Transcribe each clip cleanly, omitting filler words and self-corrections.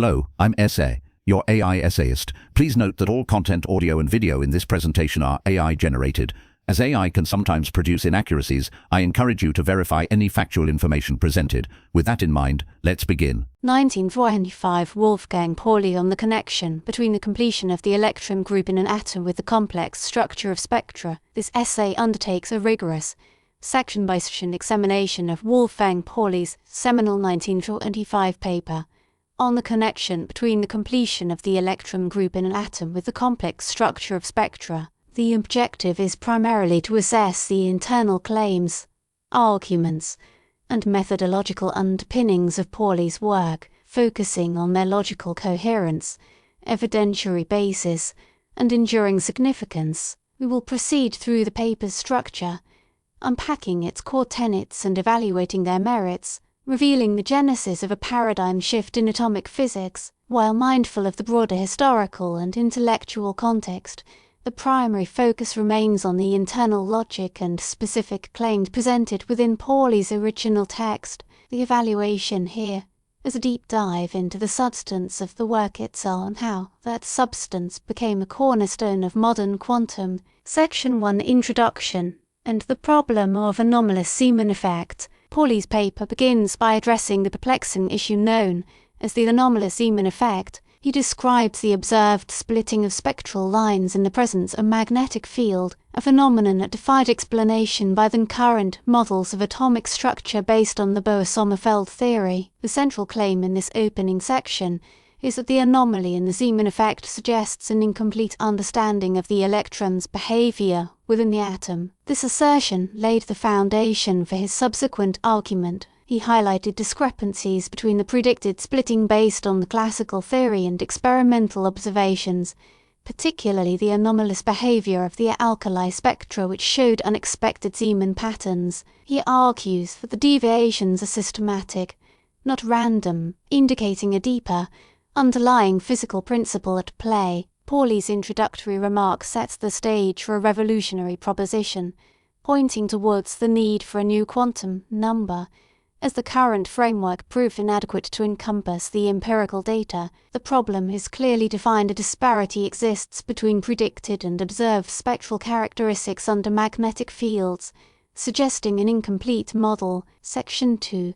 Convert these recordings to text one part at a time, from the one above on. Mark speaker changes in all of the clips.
Speaker 1: Hello, I'm Essay, your AI essayist. Please note that all content, audio and video in this presentation are AI generated. As AI can sometimes produce inaccuracies, I encourage you to verify any factual information presented. With that in mind, let's begin.
Speaker 2: 1945 Wolfgang Pauli on the connection between the completion of the electron group in an atom with the complex structure of spectra. This essay undertakes a rigorous, section-by-section examination of Wolfgang Pauli's seminal 1945 paper on the connection between the completion of the electron group in an atom with the complex structure of spectra. The objective is primarily to assess the internal claims, arguments, and methodological underpinnings of Pauli's work, focusing on their logical coherence, evidentiary basis, and enduring significance. We will proceed through the paper's structure, unpacking its core tenets and evaluating their merits, revealing the genesis of a paradigm shift in atomic physics. While mindful of the broader historical and intellectual context, the primary focus remains on the internal logic and specific claims presented within Pauli's original text. The evaluation here is a deep dive into the substance of the work itself and how that substance became a cornerstone of modern quantum. Section 1 Introduction and the problem of anomalous Zeeman effect. Pauli's paper begins by addressing the perplexing issue known as the anomalous Zeeman effect. He describes the observed splitting of spectral lines in the presence of a magnetic field, a phenomenon that defied explanation by then current models of atomic structure based on the Bohr-Sommerfeld theory. The central claim in this opening section is that the anomaly in the Zeeman effect suggests an incomplete understanding of the electron's behavior within the atom. This assertion laid the foundation for his subsequent argument. He highlighted discrepancies between the predicted splitting based on the classical theory and experimental observations, particularly the anomalous behavior of the alkali spectra which showed unexpected Zeeman patterns. He argues that the deviations are systematic, not random, indicating a deeper, underlying physical principle at play. Pauli's introductory remark sets the stage for a revolutionary proposition, pointing towards the need for a new quantum number. As the current framework proved inadequate to encompass the empirical data, the problem is clearly defined. A disparity exists between predicted and observed spectral characteristics under magnetic fields, suggesting an incomplete model. Section 2.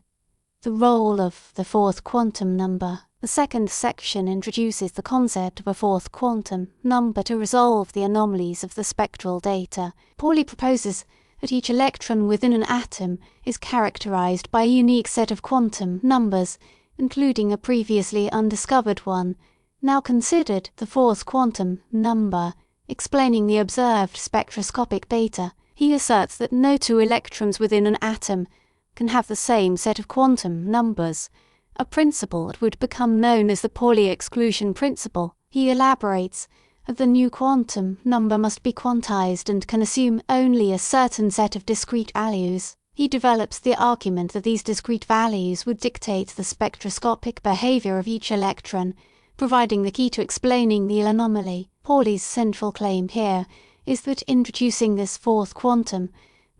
Speaker 2: The role of the fourth quantum number. The second section introduces the concept of a fourth quantum number to resolve the anomalies of the spectral data. Pauli proposes that each electron within an atom is characterized by a unique set of quantum numbers, including a previously undiscovered one, now considered the fourth quantum number. Explaining the observed spectroscopic data, he asserts that no two electrons within an atom can have the same set of quantum numbers, a principle that would become known as the Pauli exclusion principle. He elaborates that the new quantum number must be quantized and can assume only a certain set of discrete values. He develops the argument that these discrete values would dictate the spectroscopic behavior of each electron, providing the key to explaining the anomaly. Pauli's central claim here is that introducing this fourth quantum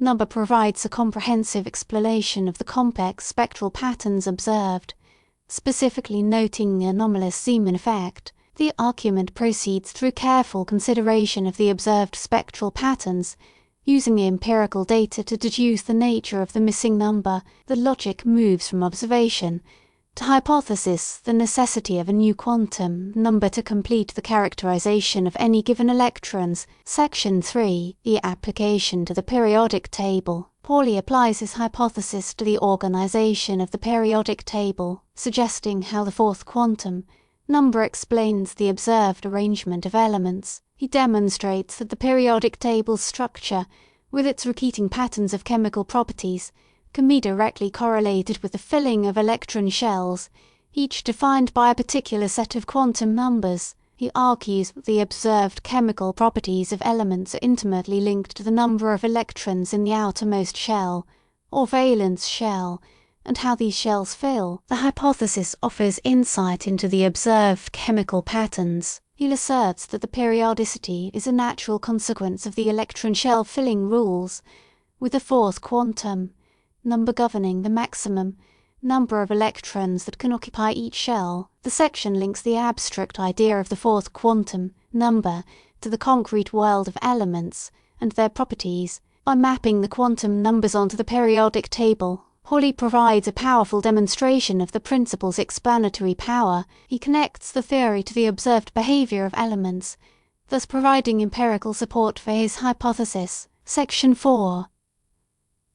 Speaker 2: number provides a comprehensive explanation of the complex spectral patterns observed, specifically noting the anomalous Zeeman effect. The argument proceeds through careful consideration of the observed spectral patterns, using the empirical data to deduce the nature of the missing number. The logic moves from observation to hypothesis, the necessity of a new quantum number to complete the characterization of any given electrons. Section 3. The application to the periodic table. Pauli applies his hypothesis to the organization of the periodic table, suggesting how the fourth quantum number explains the observed arrangement of elements. He demonstrates that the periodic table's structure, with its repeating patterns of chemical properties, can be directly correlated with the filling of electron shells, each defined by a particular set of quantum numbers. He argues that the observed chemical properties of elements are intimately linked to the number of electrons in the outermost shell, or valence shell, and how these shells fill. The hypothesis offers insight into the observed chemical patterns. He asserts that the periodicity is a natural consequence of the electron shell filling rules, with the fourth quantum number governing the maximum, number of electrons that can occupy each shell. The section links the abstract idea of the fourth quantum number to the concrete world of elements and their properties. By mapping the quantum numbers onto the periodic table, Pauli provides a powerful demonstration of the principle's explanatory power. He connects the theory to the observed behavior of elements, thus providing empirical support for his hypothesis. Section 4.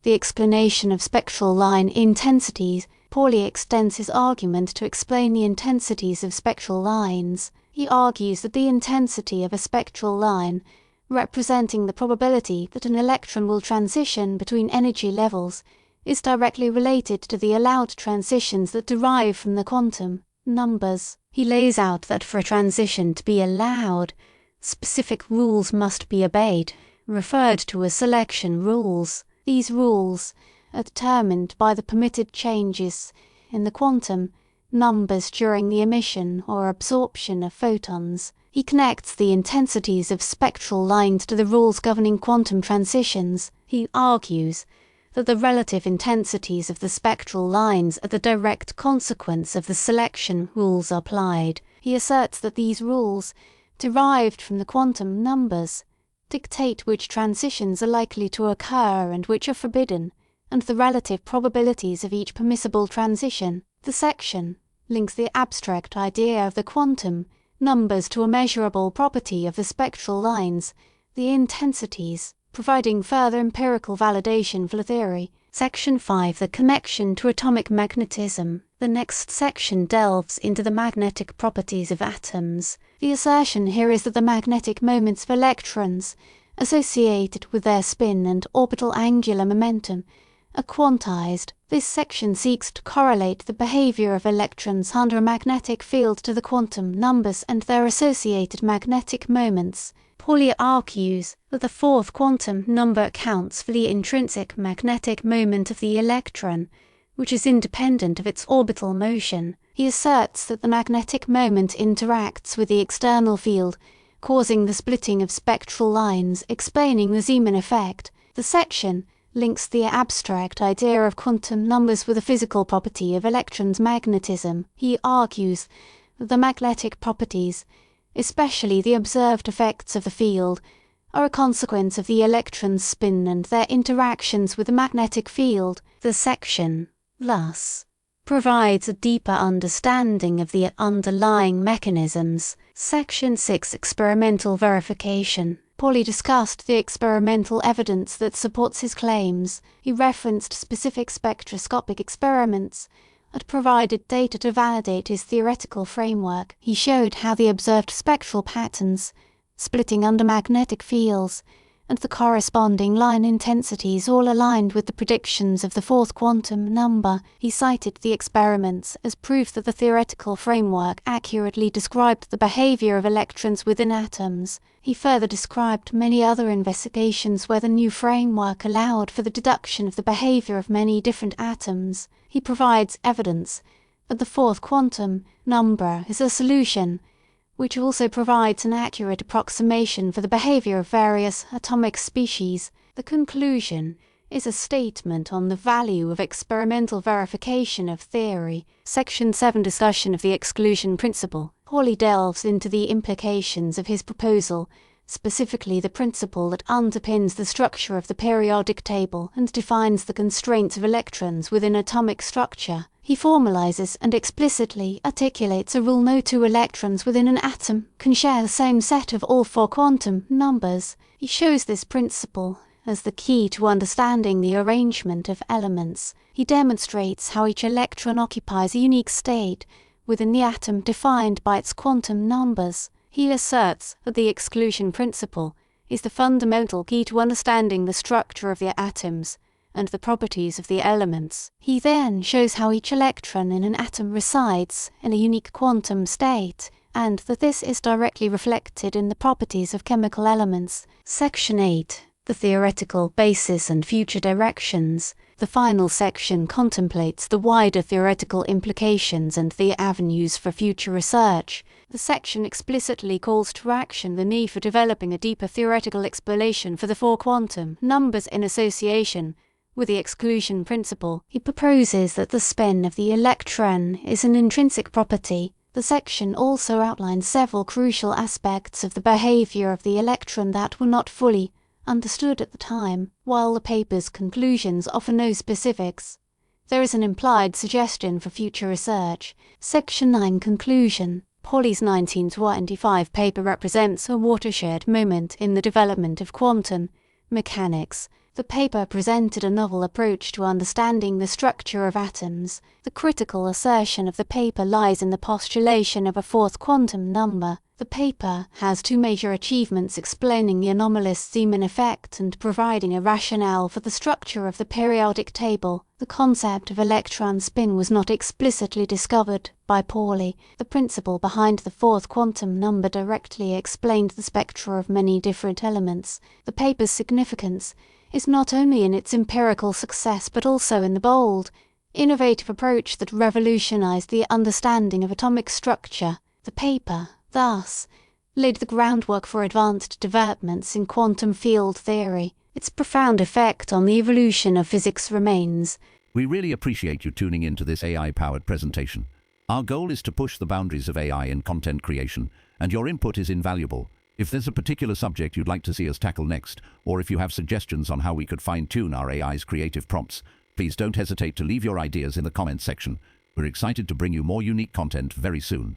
Speaker 2: The explanation of spectral line intensities. Pauli extends his argument to explain the intensities of spectral lines. He argues that the intensity of a spectral line, representing the probability that an electron will transition between energy levels, is directly related to the allowed transitions that derive from the quantum numbers. He lays out that for a transition to be allowed, specific rules must be obeyed, referred to as selection rules. These rules are determined by the permitted changes in the quantum numbers during the emission or absorption of photons. He connects the intensities of spectral lines to the rules governing quantum transitions. He argues that the relative intensities of the spectral lines are the direct consequence of the selection rules applied. He asserts that these rules, derived from the quantum numbers, dictate which transitions are likely to occur and which are forbidden, and the relative probabilities of each permissible transition. The section links the abstract idea of the quantum numbers to a measurable property of the spectral lines, the intensities, providing further empirical validation for the theory. Section 5. The connection to atomic magnetism. The next section delves into the magnetic properties of atoms. The assertion here is that the magnetic moments of electrons, associated with their spin and orbital angular momentum, are quantized. This section seeks to correlate the behavior of electrons under a magnetic field to the quantum numbers and their associated magnetic moments. Pauli argues that the fourth quantum number accounts for the intrinsic magnetic moment of the electron, which is independent of its orbital motion. He asserts that the magnetic moment interacts with the external field, causing the splitting of spectral lines, explaining the Zeeman effect. The section links the abstract idea of quantum numbers with the physical property of electrons' magnetism. He argues that the magnetic properties, especially the observed effects of the field, are a consequence of the electron's spin and their interactions with the magnetic field. The section, thus, provides a deeper understanding of the underlying mechanisms. Section 6. Experimental verification. Pauli discussed the experimental evidence that supports his claims. He referenced specific spectroscopic experiments and provided data to validate his theoretical framework. He showed how the observed spectral patterns, splitting under magnetic fields, and the corresponding line intensities all aligned with the predictions of the fourth quantum number. He cited the experiments as proof that the theoretical framework accurately described the behavior of electrons within atoms. He further described many other investigations where the new framework allowed for the deduction of the behavior of many different atoms. He provides evidence that the fourth quantum number is a solution, which also provides an accurate approximation for the behavior of various atomic species. The conclusion is a statement on the value of experimental verification of theory. Section 7. Discussion of the exclusion principle. Pauli delves into the implications of his proposal, specifically the principle that underpins the structure of the periodic table and defines the constraints of electrons within atomic structure. He formalizes and explicitly articulates a rule: no two electrons within an atom can share the same set of all four quantum numbers. He shows this principle as the key to understanding the arrangement of elements. He demonstrates how each electron occupies a unique state within the atom defined by its quantum numbers. He asserts that the exclusion principle is the fundamental key to understanding the structure of the atoms and the properties of the elements. He then shows how each electron in an atom resides in a unique quantum state, and that this is directly reflected in the properties of chemical elements. Section 8. The theoretical basis and future directions. The final section contemplates the wider theoretical implications and the avenues for future research. The section explicitly calls to action the need for developing a deeper theoretical explanation for the four quantum numbers in association With the exclusion principle, he proposes that the spin of the electron is an intrinsic property. The section also outlines several crucial aspects of the behavior of the electron that were not fully understood at the time, while the paper's conclusions offer no specifics. There is an implied suggestion for future research. Section 9 Conclusion. Pauli's 1925 paper represents a watershed moment in the development of quantum mechanics. The paper presented a novel approach to understanding the structure of atoms. The critical assertion of the paper lies in the postulation of a fourth quantum number. The paper has two major achievements explaining the anomalous Zeeman effect and providing a rationale for the structure of the periodic table. The concept of electron spin was not explicitly discovered by Pauli. The principle behind the fourth quantum number directly explained the spectra of many different elements. The paper's significance is not only in its empirical success but also in the bold, innovative approach that revolutionized the understanding of atomic structure. The paper, thus, laid the groundwork for advanced developments in quantum field theory. Its profound effect on the evolution of physics remains.
Speaker 1: We really appreciate you tuning in to this AI-powered presentation. Our goal is to push the boundaries of AI in content creation, and your input is invaluable. If there's a particular subject you'd like to see us tackle next, or if you have suggestions on how we could fine-tune our AI's creative prompts, please don't hesitate to leave your ideas in the comments section. We're excited to bring you more unique content very soon.